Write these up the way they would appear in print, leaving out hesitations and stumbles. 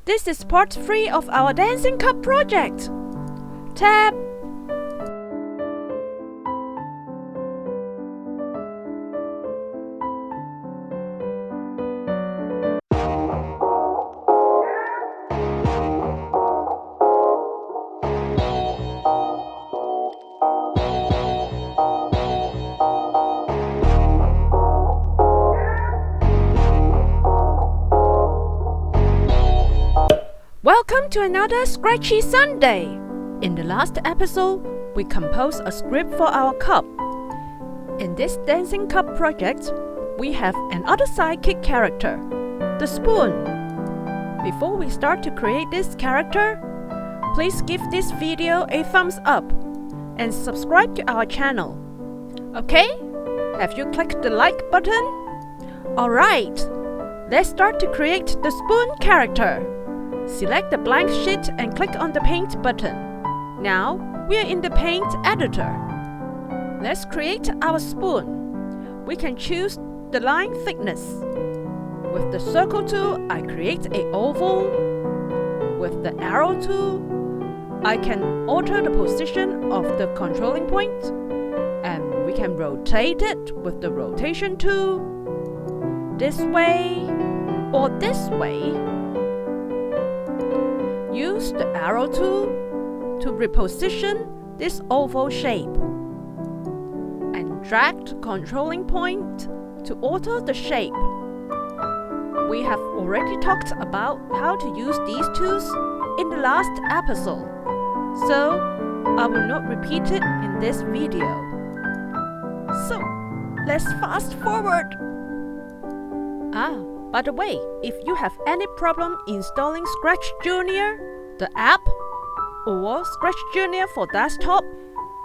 This is part 3 of our dancing cup project. Tap. Welcome to another Scratchy Sunday! In the last episode, we composed a script for our cup. In this dancing cup project, we have another sidekick character, the spoon. Before we start to create this character, please give this video a thumbs up and subscribe to our channel. Okay? Have you clicked the like button? Alright, let's start to create the spoon character. Select the blank sheet and click on the paint button. Now, we are in the paint editor. Let's create our spoon. We can choose the line thickness. With the circle tool, I create an oval. With the arrow tool, I can alter the position of the controlling point. And we can rotate it with the rotation tool. This way or this way. Use the arrow tool to reposition this oval shape and drag the controlling point to alter the shape. We have already talked about how to use these tools in the last episode, so I will not repeat it in this video. So, let's fast forward. By the way, if you have any problem installing scratchjr, the app, or scratchjr for desktop,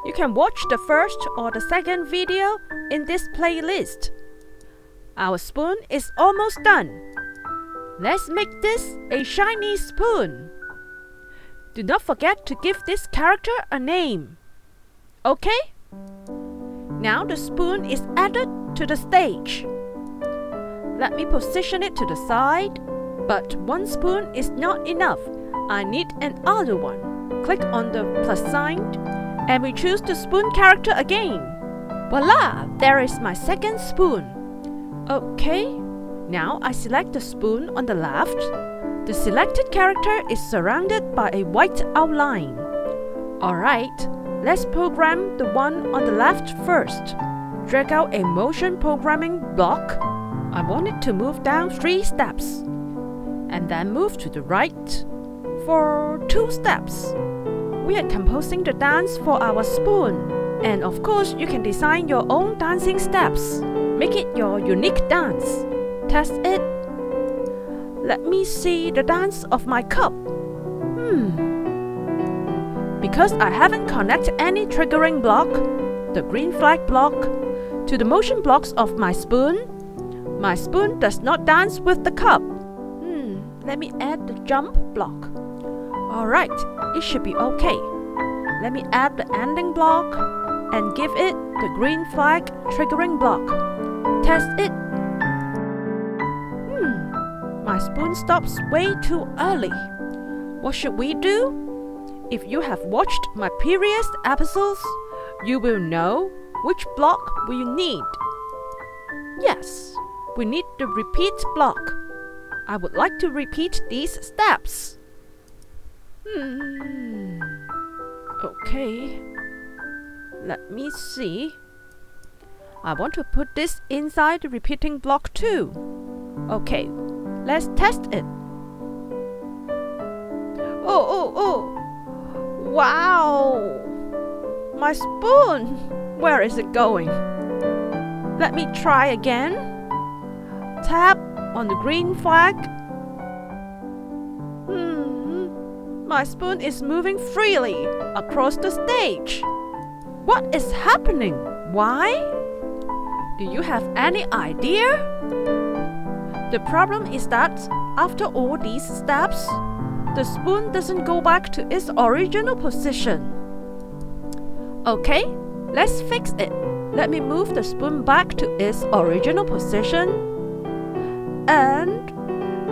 you can watch the first or the second video in this playlist. Our spoon is almost done. Let's make this a shiny spoon. Do not forget to give this character a name. Okay? Now the spoon is added to the stage. Let me position it to the side, but one spoon is not enough. I need another one. Click on the plus sign and we choose the spoon character again. Voila! There is my second spoon. Okay, now I select the spoon on the left. The selected character is surrounded by a white outline. Alright, let's program the one on the left first. Drag out a motion programming block. I want it to move down 3 steps and then move to the right for 2 steps. We are composing the dance for our spoon, and of course you can design your own dancing steps. Make it your unique dance. Test it. Let me see the dance of my cup. Because I haven't connected any triggering block, the green flag block, to the motion blocks of my spoon does not dance with the cup. Let me add the jump block. Alright, it should be okay. Let me add the ending block and give it the green flag triggering block. Test it. My spoon stops way too early. What should we do? If you have watched my previous episodes, you will know which block we need. Yes, we need the repeat block. I would like to repeat these steps. Okay. Let me see. I want to put this inside the repeating block too. Okay, let's test it. Oh! Wow! My spoon! Where is it going? Let me try again. Tap on the green flag. My spoon is moving freely across the stage. What is happening? Why? Do you have any idea? The problem is that after all these steps, the spoon doesn't go back to its original position. Okay, let's fix it. Let me move the spoon back to its original position and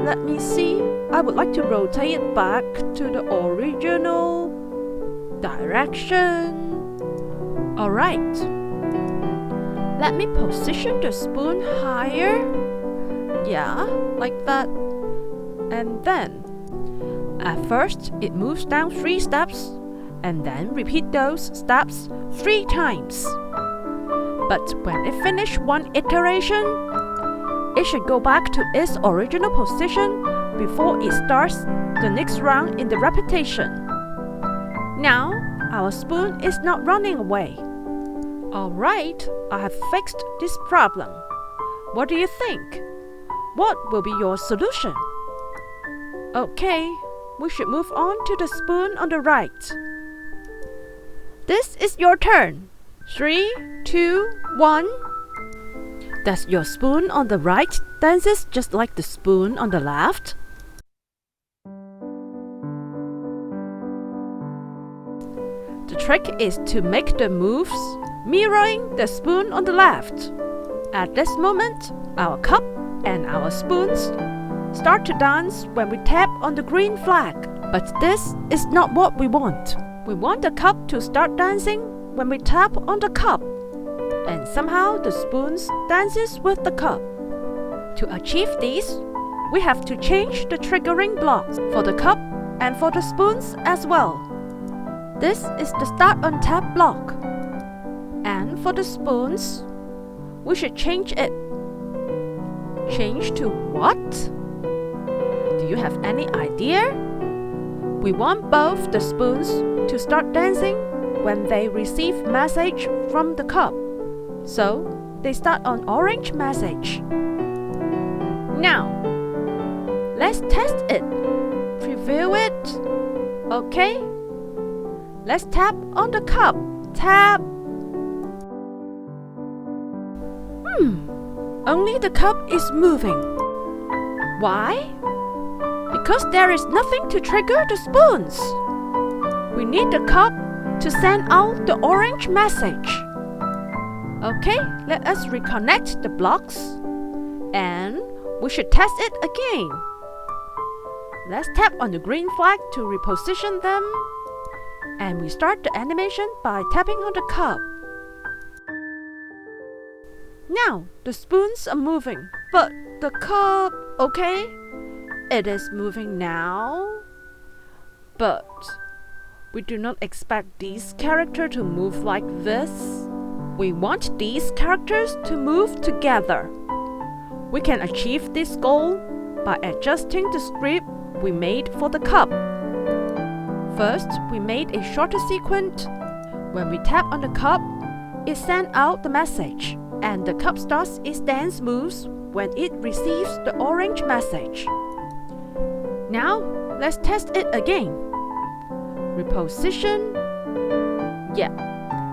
let me see. I would like to rotate it back to the original direction. Alright. Let me position the spoon higher. Yeah, like that. And then, at first, it moves down 3 steps, and then repeat those steps 3 times. But when it finishes 1 iteration, it should go back to its original position before it starts the next round in the repetition. Now, our spoon is not running away. Alright, I have fixed this problem. What do you think? What will be your solution? Okay, we should move on to the spoon on the right. This is your turn. 3, 2, 1. Does your spoon on the right dances just like the spoon on the left? The trick is to make the moves mirroring the spoon on the left. At this moment, our cup and our spoons start to dance when we tap on the green flag. But this is not what we want. We want the cup to start dancing when we tap on the cup. And somehow the spoons dances with the cup. To achieve this, we have to change the triggering blocks for the cup and for the spoons as well. This is the start on tap block. And for the spoons, we should change it. Change to what? Do you have any idea? We want both the spoons to start dancing when they receive message from the cup. So, they start on orange message. Now, let's test it. Preview it. Okay? Let's tap on the cup. Tap. Only the cup is moving. Why? Because there is nothing to trigger the spoons. We need the cup to send out the orange message. Okay, let us reconnect the blocks. And we should test it again. Let's tap on the green flag to reposition them. And we start the animation by tapping on the cup. Now, the spoons are moving, but the cup, okay? It is moving now. But we do not expect these characters to move like this. We want these characters to move together. We can achieve this goal by adjusting the script we made for the cup. First, we made a shorter sequence. When we tap on the cup, it sends out the message, and the cup starts its dance moves when it receives the orange message. Now, let's test it again. Reposition. Yeah,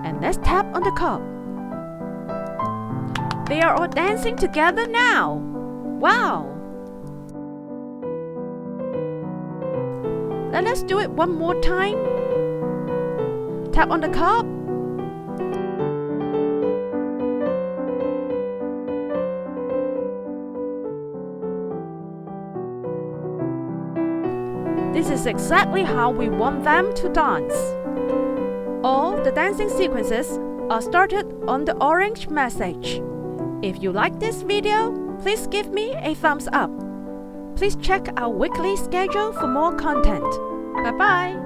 and let's tap on the cup. They are all dancing together now. Wow! Let us do it one more time. Tap on the cup. This is exactly how we want them to dance. All the dancing sequences are started on the orange message. If you like this video, please give me a thumbs up. Please check our weekly schedule for more content. Bye-bye!